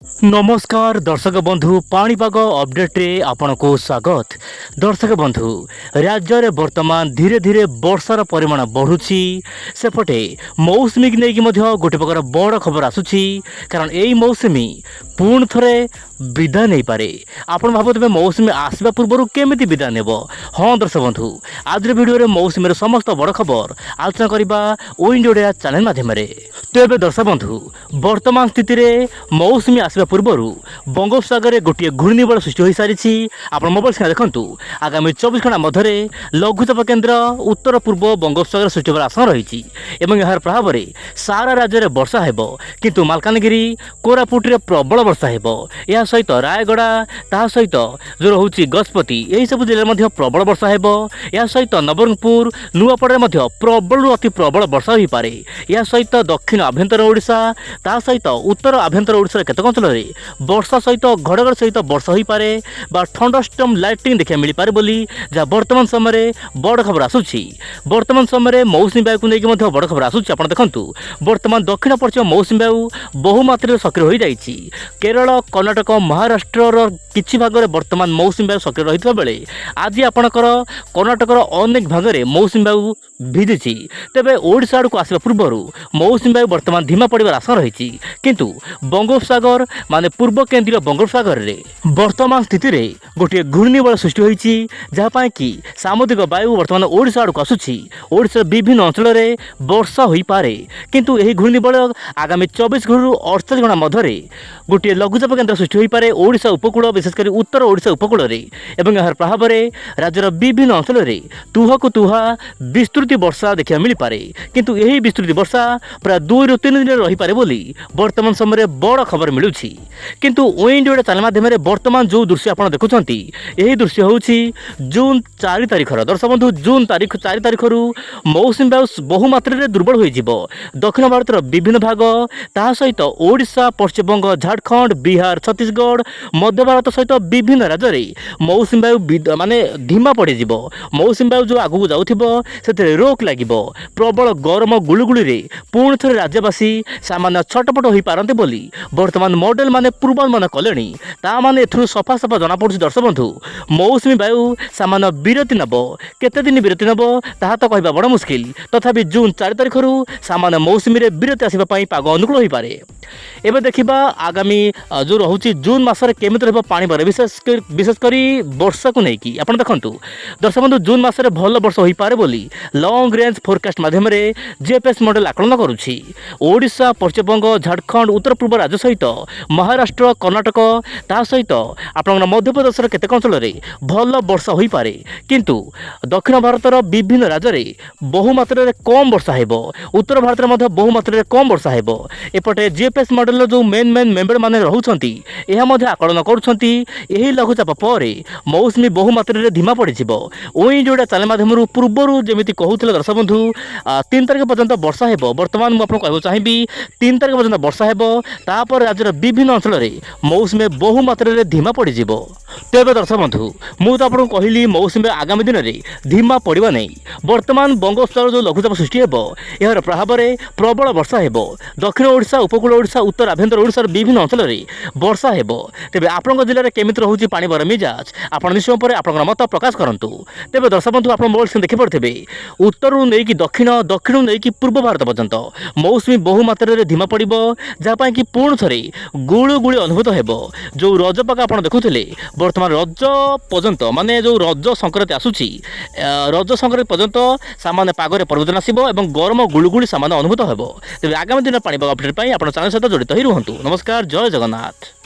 नमस्कार दर्शक बंधु पाणीपाग अपडेट रे आपनको स्वागत। दर्शक बंधु राज्य में वर्तमान धीरे धीरे वर्षार परिमाण बढ़ुची सेपटे मौसुमी की नहीं गोटे प्रकार बड़ खबर आसुची कारण यही मौसुमी पुणी थे विदा नहीं पारे। आपण भावुवे मौसुमी आसवा पूर्व केमी विदा नेब। हाँ दर्शक बंधु आज भिडियो मौसुमी समस्त बड़ खबर आलोचना करवा ओडिया चैनल माध्यम। तो ये दर्शक बंधु वर्तमान स्थिति में मौसुमी आसवा पूर्व बंगोपसागर में गोटे घूर्णिबल सृष्टि हो सारी। आप मोबाइल स्क्रीन देखूँ आगामी 24 घंटा मध्य लघुचाप केन्द्र उत्तर पूर्व बंगोपसागर सृष्टि होकर आशंका रही यार प्रभाव में सारा राज्य में वर्षा हेब किंतु मालकानगिरी कोरापुट में प्रबल वर्षा हेब। या सहित रायगड़ा ता सहित जो रोचे गजपति यही सब जिले में प्रबल वर्षा हेब। या सहित नवरंगपुर नुआपड़ा में प्रबल अति प्रबल वर्षा हो पारे। या सहित दक्षिण आभ्यंतर ओडिशा ता सहित उत्तर आभ्यंतर ओडिशा केतक अंचल वर्षा सहित घड़घड़ सहित वर्षा हो पारे बा थंडरस्टॉर्म लाइटिंग देखा मिल पारे बोली जहाँ वर्तमान समय बड़ खबर आसूची। वर्तमान समय मौसुमी वायु को लेकिन बड़ खबर आसूची। आप देखु वर्तमान दक्षिण पश्चिम मौसुमी वायु बहुमात्रा सक्रिय हो जाइए। केरल कर्णाटक महाराष्ट्र किछि भाग में वर्तमान मौसुमी वायु सक्रिय रही बेले आज आपणकर कर्णाटकर अनेक भाग में मौसुमी वायु भिजी। तेबे ओडिशा आड़ को आसवा पूर्व मौसुमी वायु वर्तमान धीमा पड़ार आशा रही किंतु बंगोपसागर माने पूर्व केन्द्रीय बंगोपसागर रे वर्तमान स्थिति रे गोटे घूर्णिबल सृष्टि होईची जहाँ कि सामुद्रिक वायु वर्तमान ओडिशा आड़ को आसुची। ओडिशा विभिन्न अंचल में वर्षा हो पारे किंतु यही घूर्णिबल आगामी 24 घंटा 48 घंटा मध्य गोटे लघुचाप केन्द्र सृष्टि हो पारे ओडिशा उपकूल विशेषकर उत्तर ओडिशा उपकूल में यार प्रभाव में राज्यर विभिन्न अंचल में तुहा को तुहा विस्तृति वर्षा देखा मिल पारे किंतु यही विस्तृति वर्षा प्राय 2 ରୁ 3 दिन रही पारे बोली वर्तमान समय बड़ खबर मिलूची। किंतु ओडिया चैनल माध्यम वर्तमान जो दृश्य आप देखुं यही दृश्य हूँ जून 4 तारिखर। दर्शक बंधु जून 4 तारिख मौसुमी वायु बहुमात्रा दुर्बल हो दक्षिण भारत विभिन्न भाग ता सहित ओडिशा पश्चिमबंग झारखंड बिहार छत्तीसगढ़ मध्य भारत सहित विभिन्न राज्य में मौसुमी वायु माने धीमा पड़ मौसुमी वायु जो आगू जाऊँ से रोक लगे प्रबल गरम गुलुगुली पुणी थे राज्यवासी सामान्य छटपट हो पारते बोली वर्तमान मॉडल माने पूर्वानुमान कले ताने सफा सफा जना पड़ुछि। दर्शक बंधु मौसुमी वायु सामान्य विरति नब केते दिन विरति नब ताहा तो कहबा बड़ मुश्किल तथापि जून 4 तारिख सामान्य मौसुमी रे विरति आसिबा पई पाग अनुकूल हो पारे। एबे देखिबा आगामी जो रहुछि जून मासरे केमिति रहबो पानी बर विशेषकर वर्षा को लेकिन आपण देखंतु दर्शक बंधु जून मासरे भल वर्षा हो पारे बोली लॉन्ग रेंज फोरकास्ट माध्यम रे जीएफएस मॉडल आकलन करुछि। ओडिशा पश्चिमबंग झारखंड उत्तर पूर्व राज्य सहित महाराष्ट्र कर्णाटक ता सहित आपन मध्यप्रदेश केतेक अंचल में भल वर्षा हो पारे किंतु दक्षिण भारतर विभिन्न राज्य में बहुमात्रा कम वर्षा हेब। उत्तर भारत में बहुमात्रा कम वर्षा हेब। एपटे जीएफएस मॉडल जो मेन मेम्बर माने रहउछंती एहा मध्ये आकलन करुछंती एही लघुचाप पर मौसुमी बहुमात्रा धीमा पड़ ओडिया चैनल माध्यम पूर्व जमीती कहूले दर्शक बंधु 3 तारिख पर्यंत वर्षा हेब। वर्तमान मुझे कहूँ चाहिए 3 तारिख पर्यंत वर्षा हेब तापर राज्यर विभिन्न अंचल में मौसुमी बहुमात्रा धीमा पड़ तेज। दर्शक बंधु मुझे आपको कहली मौसुमी आगामी दिन में धीमा पड़ा नहीं वर्तमान बंगोपसागर जो लघुचाप सृष्टि हेब यार प्रभाव में प्रबल वर्षा हेब दक्षिण ओडिशा उपकूल ओडिशा उत्तर आभ्यंतर ओडिशार विभिन्न अंचल में वर्षा हेब। तेज आपंक जिले में केमिति रहुछि पाणीपाग मिजाज आपण निश्चय पर आपन मत प्रकाश करंतु। तेज दर्शक बंधु आप मोबाइल स्क्रीन देखि पड़िथे उत्तर नहीं दक्षिण दक्षिण नहीं पूर्व भारत पर्यंत मौसुमी बहुमात्रा धीमा पड़ जहाँ कि पुणी थे गुलुगुली अनुभूत हेब। जो रजपाग आप देखुले वर्तमान रज पर्यंत माने जो रज संक्रांति आसूची रज संक्रांति पर्यंत सामान्य पागरे परिवर्तन आसब और गरम गुलुगुली सामान्य अनुभूत हेब। तेज आगामी दिन पाणीपाग अपडेट आप चैनल सहित जड़ित ही रुहतु। नमस्कार, जय जगन्नाथ।